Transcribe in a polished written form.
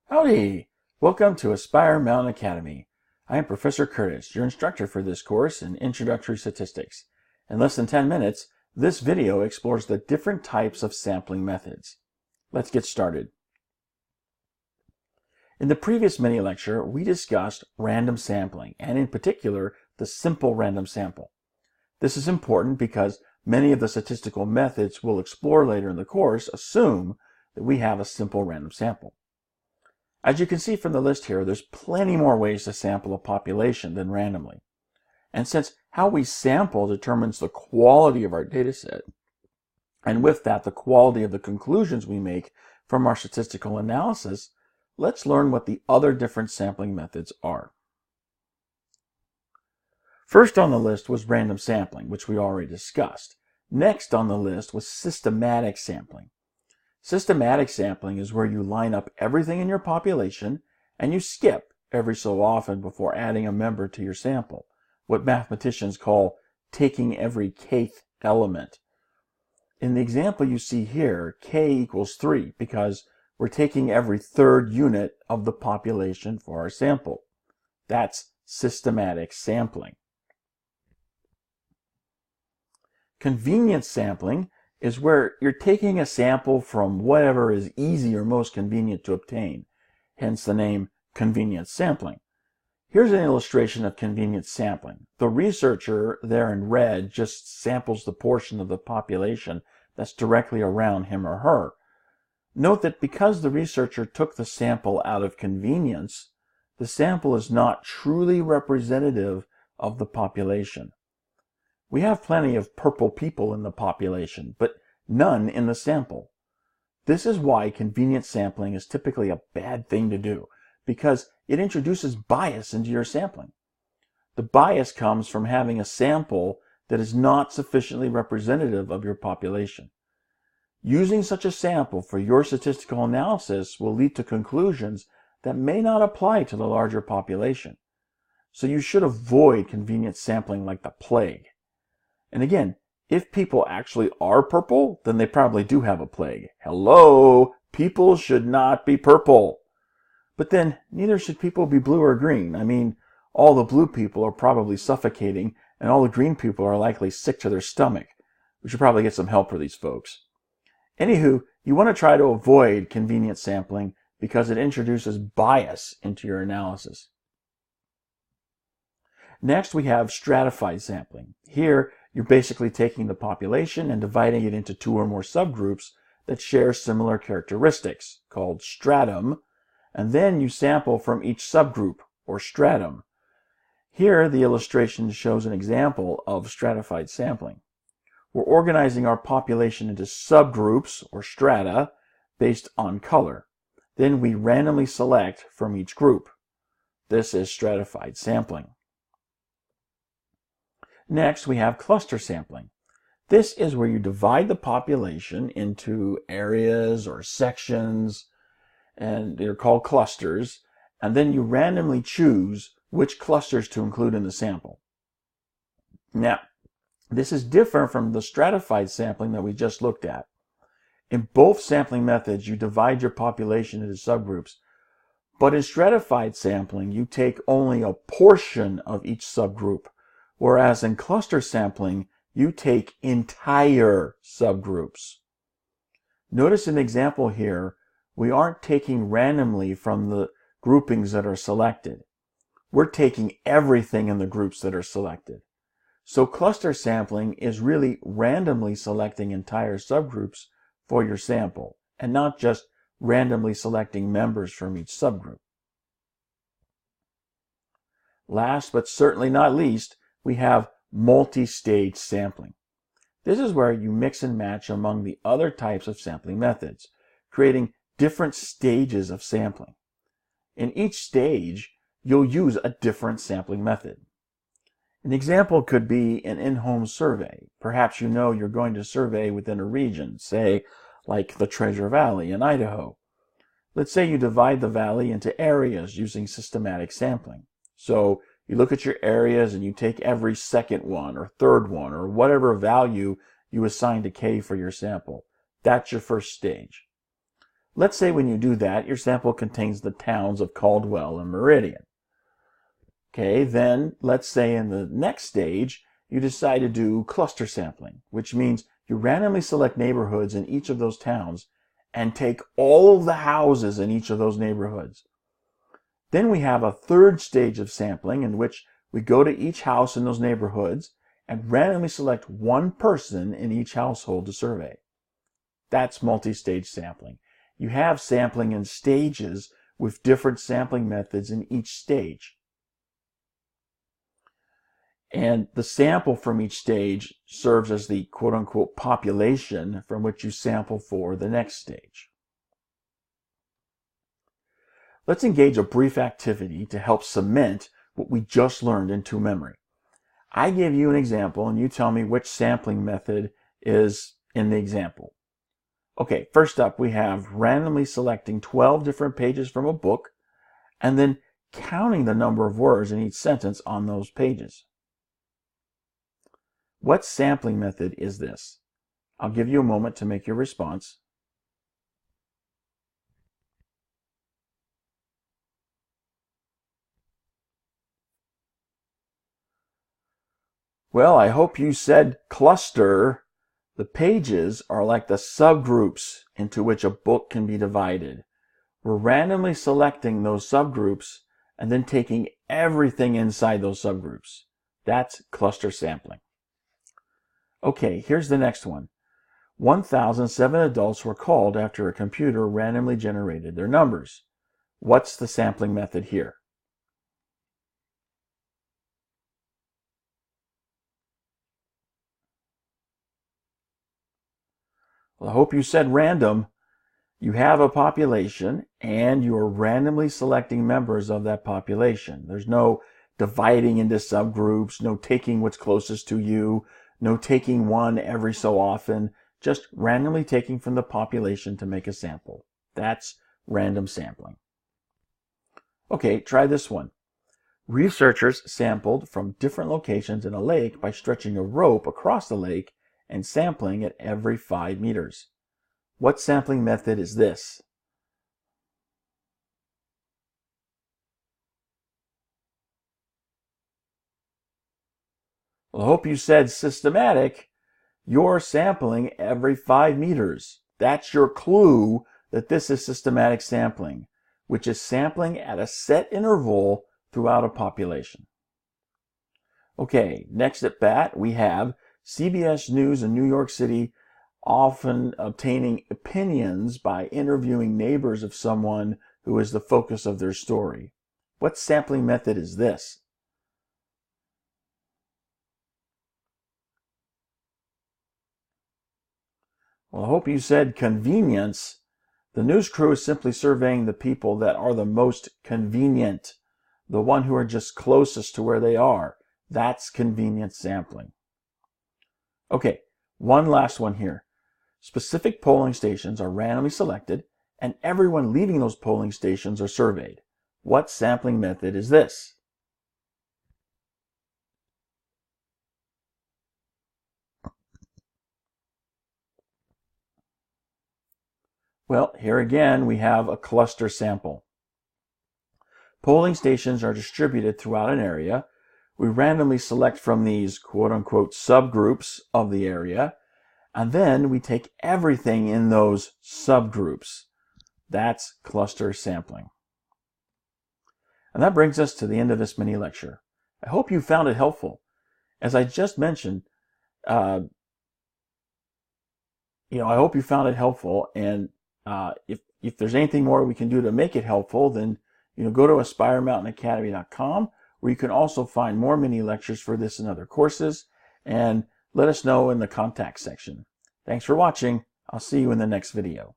Howdy! Welcome to Aspire Mountain Academy. I am Professor Curtis, your instructor for this course in Introductory Statistics. In less than 10 minutes, this video explores the different types of sampling methods. Let's get started. In the previous mini lecture, we discussed random sampling, and in particular, the simple random sample. This is important because many of the statistical methods we'll explore later in the course assume that we have a simple random sample. As you can see from the list here, there's plenty more ways to sample a population than randomly. And since how we sample determines the quality of our data set, and with that the quality of the conclusions we make from our statistical analysis, let's learn what the other different sampling methods are. First on the list was random sampling, which we already discussed. Next on the list was systematic sampling. Systematic sampling is where you line up everything in your population and you skip every so often before adding a member to your sample, what mathematicians call taking every kth element. In the example you see here, k equals 3 because we're taking every third unit of the population for our sample. That's systematic sampling. Convenience sampling is where you're taking a sample from whatever is easy or most convenient to obtain, hence the name convenience sampling. Here's an illustration of convenience sampling. The researcher there in red just samples the portion of the population that's directly around him or her. Note that because the researcher took the sample out of convenience, the sample is not truly representative of the population. We have plenty of purple people in the population, but none in the sample. This is why convenience sampling is typically a bad thing to do, because it introduces bias into your sampling. The bias comes from having a sample that is not sufficiently representative of your population. Using such a sample for your statistical analysis will lead to conclusions that may not apply to the larger population. So you should avoid convenience sampling like the plague. And again, if people actually are purple, then they probably do have a plague. Hello, people should not be purple. But then neither should people be blue or green. I mean, all the blue people are probably suffocating and all the green people are likely sick to their stomach. We should probably get some help for these folks. Anywho, you want to try to avoid convenience sampling because it introduces bias into your analysis. Next, we have stratified sampling. Here, you're basically taking the population and dividing it into two or more subgroups that share similar characteristics, called stratum, and then you sample from each subgroup, or stratum. Here, the illustration shows an example of stratified sampling. We're organizing our population into subgroups, or strata, based on color. Then we randomly select from each group. This is stratified sampling. Next, we have cluster sampling. This is where you divide the population into areas or sections, and they're called clusters, and then you randomly choose which clusters to include in the sample. Now, this is different from the stratified sampling that we just looked at. In both sampling methods, you divide your population into subgroups, but in stratified sampling, you take only a portion of each subgroup, whereas in cluster sampling, you take entire subgroups. Notice in the example here, we aren't taking randomly from the groupings that are selected. We're taking everything in the groups that are selected. So cluster sampling is really randomly selecting entire subgroups for your sample, and not just randomly selecting members from each subgroup. Last but certainly not least, we have multistage sampling. This is where you mix and match among the other types of sampling methods, creating different stages of sampling. In each stage, you'll use a different sampling method. An example could be an in-home survey. Perhaps you know you're going to survey within a region, say like the Treasure Valley in Idaho. Let's say you divide the valley into areas using systematic sampling. So you look at your areas and you take every second one or third one or whatever value you assign to k for your sample. That's your first stage. Let's say when you do that, your sample contains the towns of Caldwell and Meridian. Okay, then let's say in the next stage, you decide to do cluster sampling, which means you randomly select neighborhoods in each of those towns and take all of the houses in each of those neighborhoods. Then we have a third stage of sampling in which we go to each house in those neighborhoods and randomly select one person in each household to survey. That's multi-stage sampling. You have sampling in stages with different sampling methods in each stage. And the sample from each stage serves as the quote-unquote population from which you sample for the next stage. Let's engage a brief activity to help cement what we just learned into memory. I give you an example and you tell me which sampling method is in the example. Okay, first up we have randomly selecting 12 different pages from a book and then counting the number of words in each sentence on those pages. What sampling method is this? I'll give you a moment to make your response. Well, I hope you said cluster. The pages are like the subgroups into which a book can be divided. We're randomly selecting those subgroups and then taking everything inside those subgroups. That's cluster sampling. Okay, here's the next one. 1,007 adults were called after a computer randomly generated their numbers. What's the sampling method here? Well, I hope you said random. You have a population and you are randomly selecting members of that population. There's no dividing into subgroups, no taking what's closest to you, no taking one every so often, just randomly taking from the population to make a sample. That's random sampling. Okay, try this one. Researchers sampled from different locations in a lake by stretching a rope across the lake and sampling at every 5 meters. What sampling method is this? Well, I hope you said systematic. You're sampling every 5 meters. That's your clue that this is systematic sampling, which is sampling at a set interval throughout a population. Okay, next at bat, we have CBS News in New York City often obtaining opinions by interviewing neighbors of someone who is the focus of their story. What sampling method is this? Well, I hope you said convenience. The news crew is simply surveying the people that are the most convenient, the one who are just closest to where they are. That's convenience sampling. Okay, one last one here. Specific polling stations are randomly selected and everyone leaving those polling stations are surveyed. What sampling method is this? Well, here again we have a cluster sample. Polling stations are distributed throughout an area. We randomly select from these quote-unquote subgroups of the area, and then we take everything in those subgroups. That's cluster sampling. And that brings us to the end of this mini lecture. I hope you found it helpful. As I just mentioned, I hope you found it helpful, and if there's anything more we can do to make it helpful, then go to AspireMountainAcademy.com, where you can also find more mini lectures for this and other courses, and let us know in the contact section. Thanks for watching. I'll see you in the next video.